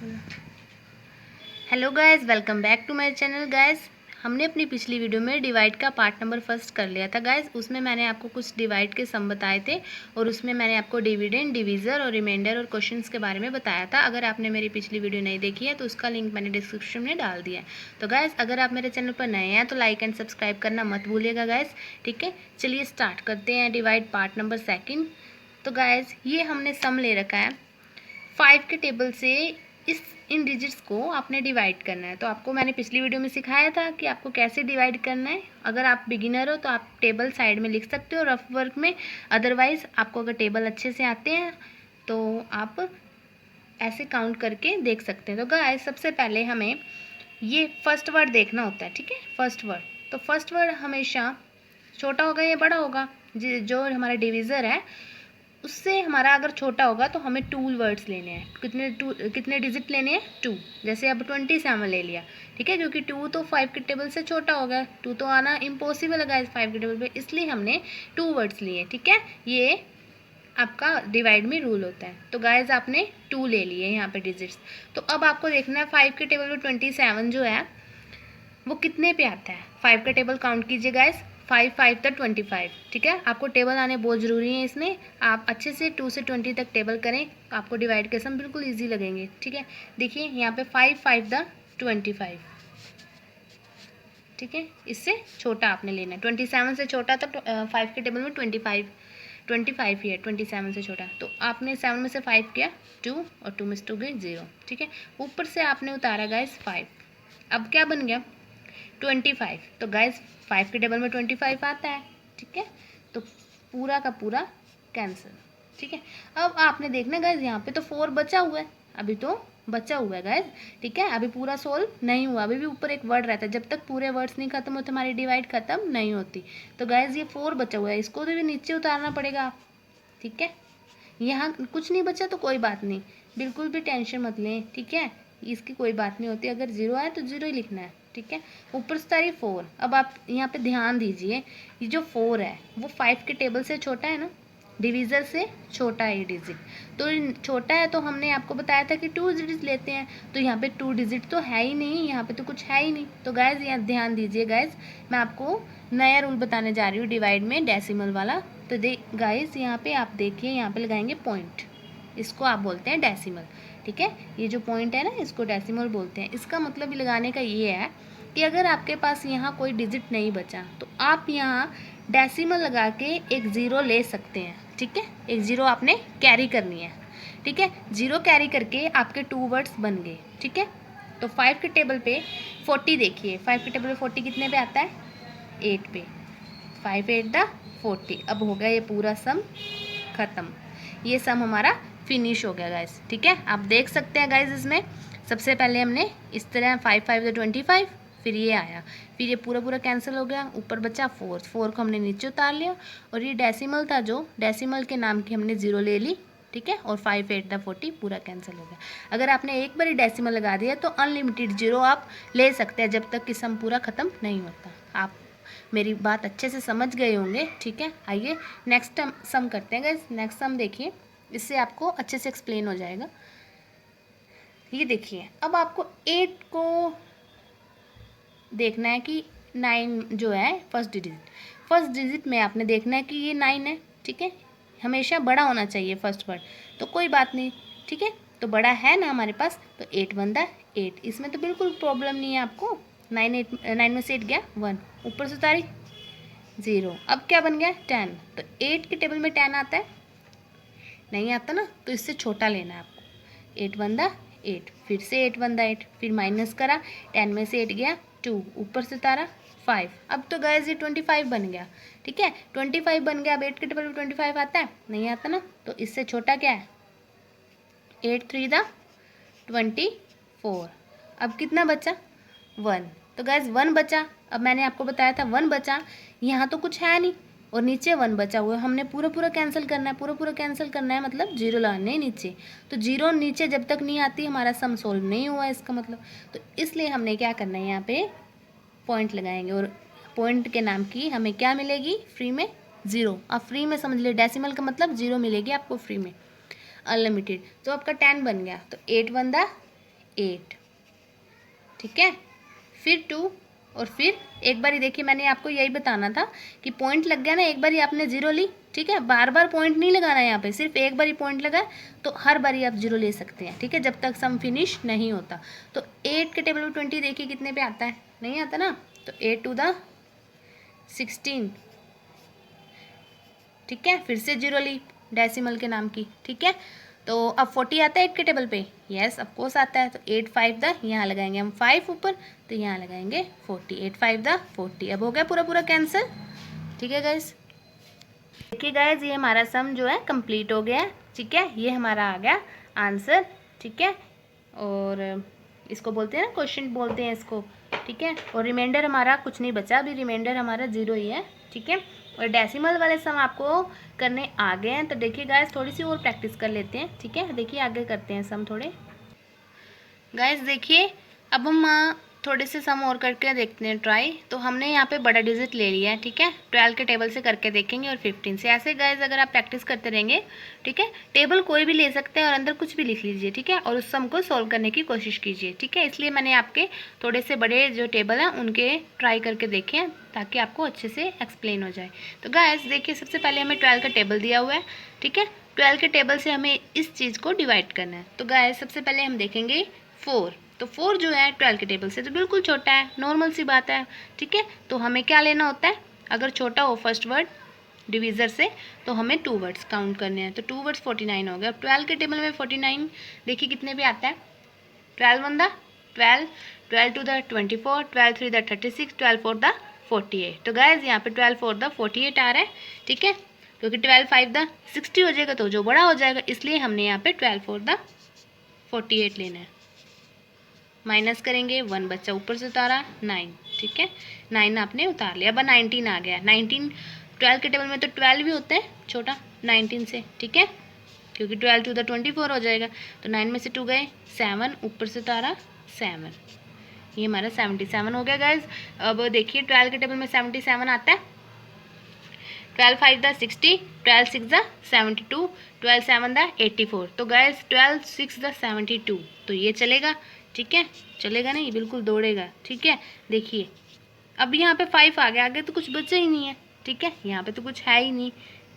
Hello guys, welcome back to my channel guys. हमने अपनी पिछली वीडियो में डिवाइड का पार्ट नंबर फर्स्ट कर लिया था गाइस। उसमें मैंने आपको कुछ डिवाइड के सम बताए थे और उसमें मैंने आपको डिविडेंड, डिवीज़र और रिमाइंडर और क्वेश्चंस के बारे में बताया था। अगर आपने मेरी पिछली वीडियो नहीं देखी है तो उसका लिंक मैंने डिस्क्रिप्शन में डाल दिया है। तो गाइस, अगर आप मेरे चैनल पर नए हैं तो लाइक एंड सब्सक्राइब करना मत भूलिएगा गाइस, ठीक है। चलिए स्टार्ट करते हैं डिवाइड पार्ट नंबर सेकेंड। तो गाइस, ये हमने सम ले रखा है 5 के टेबल से। इन डिजिट्स को आपने डिवाइड करना है। तो आपको मैंने पिछली वीडियो में सिखाया था कि आपको कैसे डिवाइड करना है। अगर आप बिगिनर हो तो आप टेबल साइड में लिख सकते हो रफ वर्क में। अदरवाइज़ आपको अगर टेबल अच्छे से आते हैं तो आप ऐसे काउंट करके देख सकते हैं। तो गाइस, सबसे पहले हमें ये फर्स्ट वर्ड देखना होता है, ठीक है। फर्स्ट वर्ड, तो फर्स्ट वर्ड हमेशा छोटा होगा या बड़ा होगा। जो हमारा डिविज़र है उससे हमारा अगर छोटा होगा तो हमें टू वर्ड्स लेने हैं। कितने डिजिट लेने हैं? 2। जैसे अब 27 ले लिया, ठीक है, क्योंकि 2 तो 5 के टेबल से छोटा हो गया। 2 तो आना इम्पॉसिबल है गाइस 5 के टेबल पे, इसलिए हमने 2 वर्ड्स लिए, ठीक है। ये आपका डिवाइड में रूल होता है। तो गाइस, आपने 2 ले लिए यहाँ पे डिजिट्स। तो अब आपको देखना है 5 के टेबल में 27 जो है वो कितने पे आता है। 5 का टेबल काउंट कीजिए गाइस। 5 5 तक 25, ठीक है। आपको टेबल आने बहुत ज़रूरी है इसमें। आप अच्छे से 2 से 20 तक टेबल करें, आपको डिवाइड के सम बिल्कुल इजी लगेंगे, ठीक है। देखिए यहाँ पे 5 5 द 25, ठीक है। इससे छोटा आपने लेना है। 27 से छोटा तो 5 के टेबल में 25 ही है। 27 से छोटा तो आपने 7 में से 5 किया 2 और 2 में से 2 गई 0, ठीक है। ऊपर से आपने उतारा गाइस 5। अब क्या बन गया? 25। तो गाइस 5 के टेबल में 25 आता है, ठीक है। तो पूरा का पूरा कैंसिल, ठीक है। अब आपने देखना गाइस, यहाँ पे तो 4 बचा हुआ है, अभी तो बचा हुआ है गाइस, ठीक है। अभी पूरा सोल्व नहीं हुआ, अभी भी ऊपर एक वर्ड रहता है। जब तक पूरे वर्ड्स नहीं खत्म होते हमारी डिवाइड खत्म नहीं होती। तो गाइस, ये 4 बचा हुआ है, इसको तो भी नीचे उतारना पड़ेगा, ठीक है। यहाँ कुछ नहीं बचा तो कोई बात नहीं, बिल्कुल भी टेंशन मत लें, ठीक है। इसकी कोई बात नहीं होती। अगर 0 आए तो 0 ही लिखना है, ठीक है। ऊपर से तारीफ 4। अब आप यहाँ पे ध्यान दीजिए, ये जो 4 है वो 5 के टेबल से छोटा है ना, डिवीज़र से छोटा है ये डिजिट। तो छोटा है तो हमने आपको बताया था कि 2 डिजिट लेते हैं। तो यहाँ पे 2 डिजिट तो है ही नहीं, यहाँ पे तो कुछ है ही नहीं। तो गाइज यहाँ ध्यान दीजिए गाइज, मैं आपको नया रूल बताने जा रही हूँ डिवाइड में, डेसिमल वाला। तो गाइज यहाँ पे आप देखिए, यहाँ पे लगाएंगे पॉइंट, इसको आप बोलते हैं डेसिमल, ठीक है। ये जो पॉइंट है ना, इसको डेसिमल बोलते हैं। इसका मतलब लगाने का ये है कि अगर आपके पास यहाँ कोई डिजिट नहीं बचा तो आप यहाँ डेसिमल लगा के एक 0 ले सकते हैं, ठीक है। एक 0 आपने कैरी करनी है, ठीक है। 0 कैरी करके आपके 2 वर्ड्स बन गए, ठीक है। तो 5 के टेबल पे 40 देखिए, 5 के टेबल पे 40 कितने पे आता है? 8 पे। 5 8 द 40। अब हो गया ये पूरा सम ख़त्म। ये सम हमारा फिनिश हो गया गाइस, ठीक है। आप देख सकते हैं गाइस, इसमें सबसे पहले हमने इस तरह 5 5 द 25, फिर ये आया, फिर ये पूरा पूरा कैंसिल हो गया, ऊपर बचा 4 4 को हमने नीचे उतार लिया। और ये डेसिमल था, जो डेसिमल के नाम की हमने 0 ले ली, ठीक है। और 5 8 द 40 पूरा कैंसिल हो गया। अगर आपने एक बार ही डेसिमल लगा दिया तो अनलिमिटेड 0 आप ले सकते हैं जब तक कि सम पूरा ख़त्म नहीं होता। आप मेरी बात अच्छे से समझ गए होंगे, ठीक है। आइए नेक्स्ट सम करते हैं गाइस। नेक्स्ट सम देखिए, इससे आपको अच्छे से एक्सप्लेन हो जाएगा। ये देखिए, अब आपको 8 को देखना है कि 9 जो है फर्स्ट डिजिट में आपने देखना है कि ये 9 है, ठीक है। हमेशा बड़ा होना चाहिए फर्स्ट वर्ड, तो कोई बात नहीं, ठीक है। तो बड़ा है ना हमारे पास, तो 8 बनता 8, इसमें तो बिल्कुल प्रॉब्लम नहीं है आपको। 9 में से 8 गया 1, ऊपर से तारीख 0। अब क्या बन गया? 10। तो 8 के टेबल में 10 आता है? नहीं आता ना, तो इससे छोटा लेना है आपको। 8 बंदा 8, फिर से 8 बंदा 8, फिर माइनस करा, 10 में से 8 गया 2, ऊपर से तारा 5। अब तो गाइस ये 25 बन गया, ठीक है। 25 बन गया। अब 8 के टेबल में 25 आता है? नहीं आता ना, तो इससे छोटा क्या है? 8 3 द 24। अब कितना बचा? 1। तो गैस 1 बचा। अब मैंने आपको बताया था 1 बचा, यहाँ तो कुछ है नहीं और नीचे 1 बचा हुआ है। हमने पूरा पूरा कैंसिल करना है, पूरा पूरा कैंसिल करना है, मतलब 0 लगाने हैं नीचे। तो 0 नीचे जब तक नहीं आती हमारा सम सोल्व नहीं हुआ इसका मतलब। तो इसलिए हमने क्या करना है, यहाँ पे पॉइंट लगाएंगे और पॉइंट के नाम की हमें क्या मिलेगी फ्री में? 0। आप फ्री में समझ लिए, डेसिमल का मतलब 0 मिलेगी आपको फ्री में, अनलिमिटेड। तो आपका 10 बन गया। तो 8 बंदा 8, ठीक है, फिर 2 और फिर एक बार ही देखिए मैंने आपको यही बताना था कि पॉइंट लग गया ना, एक बार ही आपने 0 ली, ठीक है, बार बार पॉइंट नहीं लगाना है यहाँ पे, सिर्फ एक बार ही पॉइंट लगा तो हर बार ही आप 0 ले सकते हैं, ठीक है, जब तक सम फिनिश नहीं होता। तो 8 के टेबल में 20 देखिए कितने पे आता है, नहीं आता ना, तो 8 टू द 16, ठीक है, फिर से 0 ली डेसिमल के नाम की, ठीक है। तो अब 40 आता है 8 के टेबल पे, यस ऑफ कोर्स आता है, तो 8 5 द, यहाँ लगाएंगे हम 5 ऊपर, तो यहाँ लगाएंगे 40, 8 5 द 40। अब हो गया पूरा पूरा कैंसिल, ठीक है गाइस। देखिए गाइस ये हमारा सम जो है कंप्लीट हो गया है, ठीक है, ये हमारा आ गया आंसर, ठीक है, और इसको बोलते हैं ना क्वेश्चन बोलते हैं इसको, ठीक है, और रिमाइंडर हमारा कुछ नहीं बचा, अभी रिमाइंडर हमारा 0 ही है, ठीक है, और डेसिमल वाले सम आपको करने आ गए हैं। तो देखिए गाइस थोड़ी सी और प्रैक्टिस कर लेते हैं, ठीक है, देखिए आगे करते हैं सम थोड़े। गाइस देखिए अब हम थोड़े से सम और करके देखते हैं ट्राई। तो हमने यहाँ पे बड़ा डिजिट ले लिया है, ठीक है, 12 के टेबल से करके देखेंगे और 15 से। ऐसे गाइस अगर आप प्रैक्टिस करते रहेंगे, ठीक है, टेबल कोई भी ले सकते हैं और अंदर कुछ भी लिख लीजिए, ठीक है, और उस सम को सॉल्व करने की कोशिश कीजिए, ठीक है। इसलिए मैंने आपके थोड़े से बड़े जो टेबल हैं उनके ट्राई करके देखे हैं ताकि आपको अच्छे से एक्सप्लेन हो जाए। तो गाइस देखिए सबसे पहले हमें 12 का टेबल दिया हुआ है, ठीक है, 12 के टेबल से हमें इस चीज़ को डिवाइड करना है। तो गाइस सबसे पहले हम देखेंगे 4, तो 4 जो है 12 के टेबल से तो बिल्कुल छोटा है, नॉर्मल सी बात है, ठीक है। तो हमें क्या लेना होता है, अगर छोटा हो फर्स्ट वर्ड डिवीज़र से तो हमें 2 वर्ड्स काउंट करने हैं, तो 2 वर्ड्स 49 हो गया। अब 12 के टेबल में 49 देखिए कितने पे आता है, 12 1 द 12, 12 2 द 24, 12 3 द 36, 12 4 द 48। तो गाइस यहाँ पे 12 4 द 48 आ रहा है, ठीक है, क्योंकि 12 5 द 60 हो जाएगा तो जो बड़ा हो जाएगा, इसलिए हमने यहाँ पे 12 4 द 48 लेना है। माइनस करेंगे, 1 बच्चा ऊपर से उतारा 9, ठीक है, 9 आपने उतार लिया। अब 19 आ गया, 19 12 के टेबल में तो 12 भी होते हैं छोटा 19 से, ठीक है, क्योंकि 12 टू द 24 हो जाएगा, तो 9 में से 2 गए 7, ऊपर से उतारा 7, ये हमारा 77 हो गया गाइज। अब देखिए 12 के टेबल में 77 आता है, 12 5 द 60, 12 6 द 72, 12 7 द 84। तो गाइज 12 6 द 72, तो ये चलेगा, ठीक है, चलेगा नहीं, बिल्कुल दौड़ेगा, ठीक है। देखिए अब यहाँ पे 5 आ गया, आगे तो कुछ बचा ही नहीं है, ठीक है, यहाँ पे तो कुछ है ही नहीं,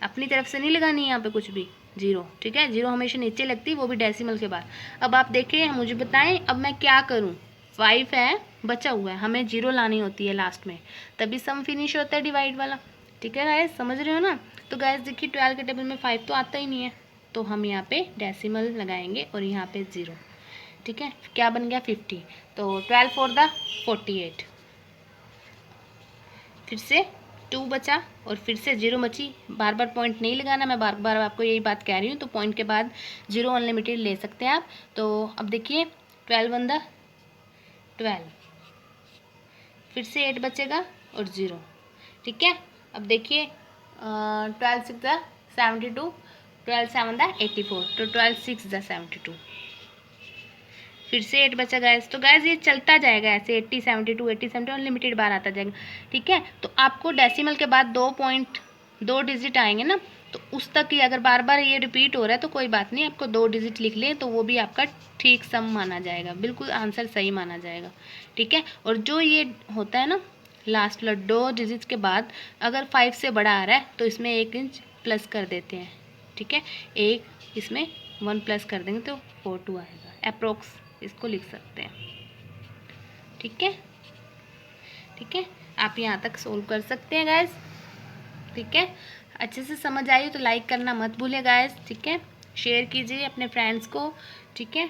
अपनी तरफ से नहीं लगानी है यहाँ पे कुछ भी, 0, ठीक है, 0 हमेशा नीचे लगती है, वो भी डेसिमल के बाद। अब आप देखिए मुझे बताएं अब मैं क्या करूँ, 5 है बचा हुआ है, हमें 0 लानी होती है लास्ट में, तभी सम फिनिश होता है डिवाइड वाला, ठीक है गाइस, समझ रहे हो ना। तो गाइस देखिए 12 के टेबल में 5 तो आता ही नहीं है, तो हम यहाँ पे डेसिमल लगाएंगे और यहाँ पे 0, ठीक है, क्या बन गया 50, तो 12 4 द 48, फिर से 2 बचा और फिर से 0 बची, बार बार पॉइंट नहीं लगाना, मैं बार बार आपको यही बात कह रही हूँ, तो पॉइंट के बाद 0 अनलिमिटेड ले सकते हैं आप। तो अब देखिए 12 1 द 12, फिर से 8 बचेगा और 0, ठीक है। अब देखिए 12 6 द 72, 12 7 द 84, तो 12 6 द 72, फिर से 8 बचा गाइस। तो गाइस ये चलता जाएगा ऐसे 80 72 80 72 अनलिमिटेड बार आता जाएगा, ठीक है। तो आपको डेसिमल के बाद 2 डिजिट आएंगे ना, तो उस तक ही अगर बार बार ये रिपीट हो रहा है तो कोई बात नहीं, आपको 2 डिजिट लिख लें तो वो भी आपका ठीक सम माना जाएगा, बिल्कुल आंसर सही माना जाएगा, ठीक है। और जो ये होता है ना लास्ट वाला 2 डिजिट के बाद अगर 5 से बड़ा आ रहा है तो इसमें 1 इंच प्लस कर देते हैं, ठीक है, एक इसमें 1 प्लस कर देंगे तो 42 आएगा, अप्रोक्स इसको लिख सकते हैं, ठीक है, ठीक है, आप यहाँ तक सोल्व कर सकते हैं गाइस, ठीक है। अच्छे से समझ आई तो लाइक करना मत भूलिए गाइस, ठीक है, शेयर कीजिए अपने फ्रेंड्स को, ठीक है।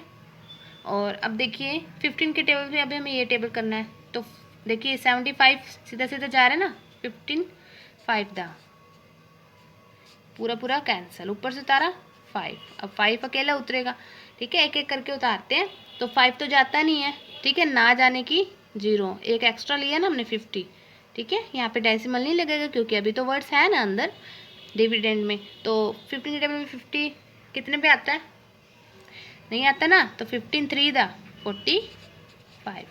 और अब देखिए 15 के टेबल पे अभी हमें ये टेबल करना है, तो देखिए 75 सीधा सीधा जा रहा है ना, 15 5 दा पूरा पूरा कैंसिल, ऊपर से उतारा 5, अब 5 अकेला उतरेगा, ठीक है, एक एक करके उतारते हैं, तो 5 तो जाता नहीं है, ठीक है, ना जाने की 0, एक एक्स्ट्रा लिया ना हमने 50, ठीक है, यहाँ पे डेसिमल नहीं लगेगा क्योंकि अभी तो वर्ड्स है ना अंदर डिविडेंड में। तो 15 के टेबल में 50 कितने पे आता है, नहीं आता ना, तो 15 3 दा 45,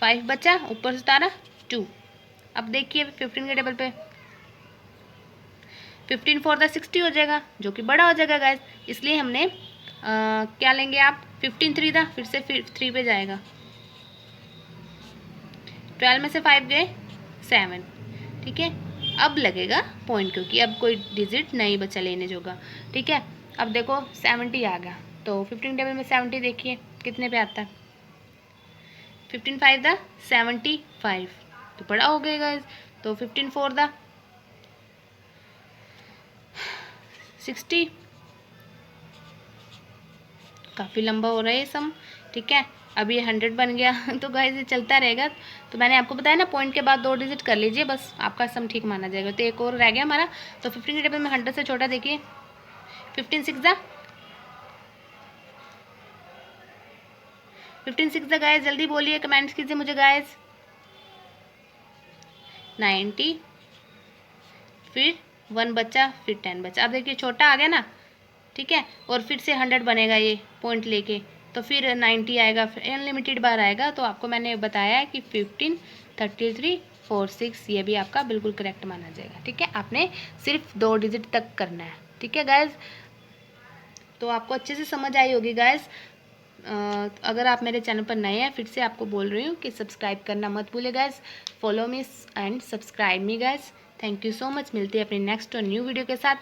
5 बचा, ऊपर से उतारा 2। अब देखिए 15 के टेबल पे 15 4 द 60 हो जाएगा, जो कि बड़ा हो जाएगा गाइस, इसलिए हमने क्या लेंगे आप, 15 3 था, फिर से 3 पे जाएगा, 12 में से 5 गए 7, ठीक है। अब लगेगा पॉइंट, क्योंकि अब कोई डिजिट नहीं बचा लेने जोगा, ठीक है। अब देखो 70 आ गया, तो 15 टेबल में 70 देखिए कितने पे आता है, 15 5 दा 75, तो बड़ा हो गया गाइस। तो 15 4 दा 60, काफ़ी लंबा हो रहा है ये सम, ठीक है। अब ये 100 बन गया तो गाइस ये चलता रहेगा। तो मैंने आपको बताया ना, पॉइंट के बाद 2 डिजिट कर लीजिए, बस आपका सम ठीक माना जाएगा। तो एक और रह गया हमारा, तो 15 के टेबल में 100 से छोटा देखिए, 15 6 दा 15 6 दा गाइस, जल्दी बोलिए, कमेंट्स कीजिए मुझे गाइस। 90, फिर 1 बचा, फिर 10 बचा। अब देखिए छोटा आ गया ना, ठीक है, और फिर से 100 बनेगा ये पॉइंट लेके, तो फिर 90 आएगा, फिर अनलिमिटेड बार आएगा। तो आपको मैंने बताया है कि 15 33 4 6, ये भी आपका बिल्कुल करेक्ट माना जाएगा, ठीक है। आपने सिर्फ 2 डिजिट तक करना है, ठीक है गाइज। तो आपको अच्छे से समझ आई होगी गाइज। अगर आप मेरे चैनल पर नए हैं, फिर से आपको बोल रही हूँ कि सब्सक्राइब करना मत भूलिए guys. Follow me and subscribe me guys. Thank you so much. मिलते हैं अपनी नेक्स्ट और न्यू वीडियो के साथ।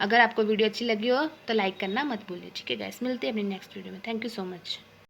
अगर आपको वीडियो अच्छी लगी हो तो लाइक करना मत भूलिए, ठीक है गाइस। मिलते हैं अपनी नेक्स्ट वीडियो में। Thank you so much.